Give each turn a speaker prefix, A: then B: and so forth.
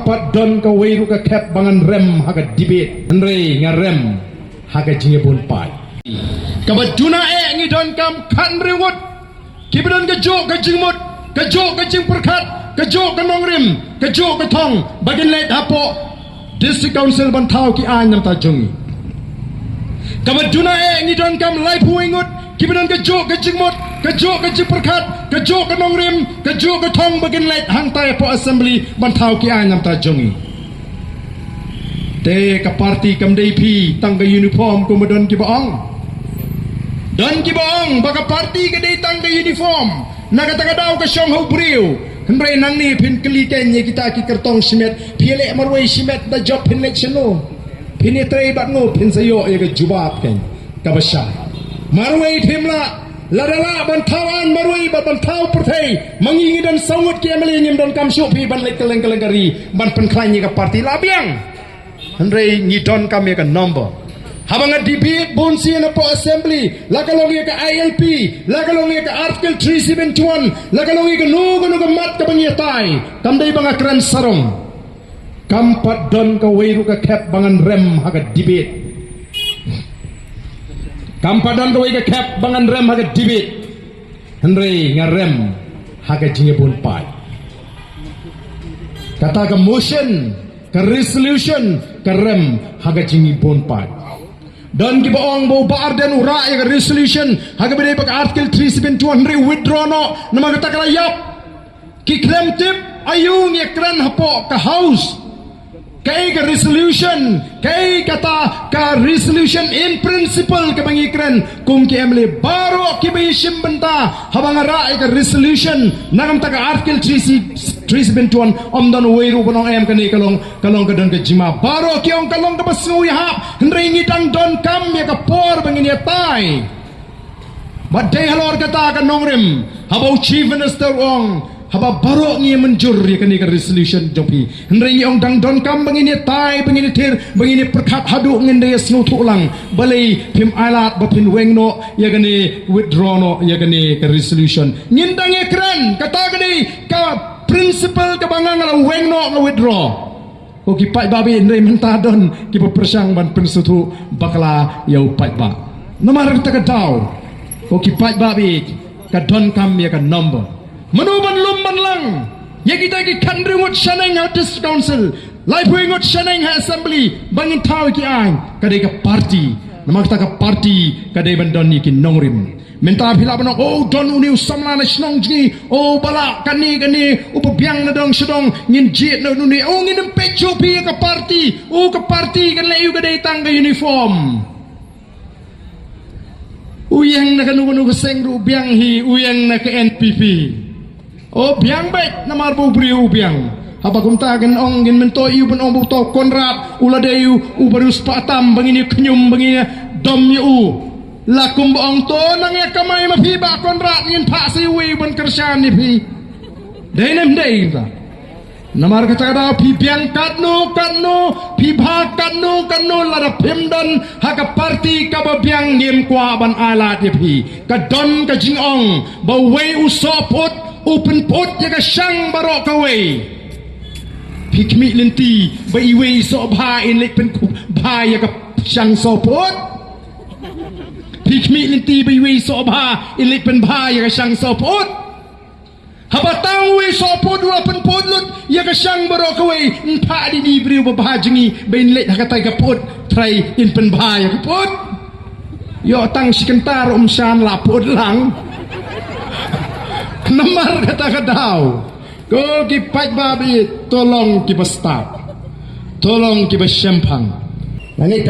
A: kampat don ka weiru ka kep bangan rem haga debate andre ngarem haga jingebun pai kabat juna ngi don kam kan rewot kibdon ka jo ka jingmut ka jo ka jing perkat ka jo ka nongrim ka jo ka thong bagin let apo district council bantau ki anyam ta jungi kabat juna ngi don kam lai puingut kibdon ka jo ka jingmut ka jo ka jing perkat ka jo ka nongrim ka jo ka thong bagin let hang tai po assembly bantau ki anyam ta jungi te ka parti kam DP tang ka uniform ko madon ki baong dan ki baong baka parti ka dei tang ka uniform nagataka daw ka syong ho briu henry nang ni pin keliken ye kita ki kertong simet piele marwai simet da job pin leksheno pin tre bat ngo pin sayo ye ka jubab kan ka basha marwai thimla ladala bantawan marwai ba bantau perthai mangingi dan sangut ki amali nyim don kam syu pi ban lek keleng kelengari ban pen khlai ka parti labiang henry ngidon kami ka number habang debate bonsi na po assembly lakalong ka ILP lakalong ka article 371 lakalong ka nugo mat ka bangiyatay kamday banga kran sarong kampat don ka weiru ka kep bangan rem haga debate kampat don ka weiru ka kep bangan rem haga debate henry ngarem haga jingebun pai kata ka motion ka resolution ka rem haga jingebun pai dan ki baong bo baar dan ura ya resolution haga bede pak article 372 withdraw no nama kata kala yap ki claim tip ayung ya kran hapo ka house kai ka resolution kai kata ka resolution in principle ka bangikran kung ki emle baro ki bishim benta habang ara ka resolution nagam ta ka article 371 omdan weiru bonong em kani kalong ka don ka jima baro ki ong kalong ka basngu ya hendringi dang don kam ya ka por bangini tai badai halor kata ka nongrim habau chief minister ong haba baro ni menjur ya kani ka resolution jopi hendringi ong dang don kam bangini tai bangini tir bangini perkat hadu ngende snu thulang balai phim alat ba phin wengno ya kani withdraw no ya kani ka resolution ngindang ekran kata kani ka principle ka bangang la wengno nga withdraw o ki pai babi ndai menta don ki persang ban pensutu bakla yau pai ba nomor ta ka daw o ki pai babi ka don kam ya ka number manuban lumban lang ya kita ki kandri ngot shaneng ha district council life ngot shaneng ha assembly bangin taw ki ang kadai ka party namak ta ka party kadai bandon ni ki nongrim minta phila banong oh don uni samla na snong ji oh bala kani upabyang na dong sedong ngin jit na uni oh ngin pecho pi ka party oh ka party kan layu kadai tang ka uniform uyang na kanu seng ru biang hi uyang na ka NPP oh biang bet na marbo briu biang habagum tagan ong gin mento iu ben ong buto konrad uladeyu ubarus patam bangini knyum bangini dom yu lakum ong to nang ya kamay mafiba konrad ngin pa si wi ben kersyan ni pi denem dei ta namar kata da pi biang katno pi bha katno lara phimdan haka party ka ba biang ngim kwa ban ala ti pi ka don ka jing ong ba we usopot open pot ya ka syang barok kawai pikmi lenti ba iwe so bha in lek pen bha ya ka syang so pot pikmi lenti ba iwe so bha in lek pen bha ya ka syang so pot habatang we so pot dua pen pot lut ya ka syang barok kawai entha di briu ba bha jingi ba in lek ka tai ka pot trai in pen bha ya ka pot yo tang sikentar shan la pot lang namar kata daw ko ki pai babi tolong ki bastap tolong ki basyempang nangit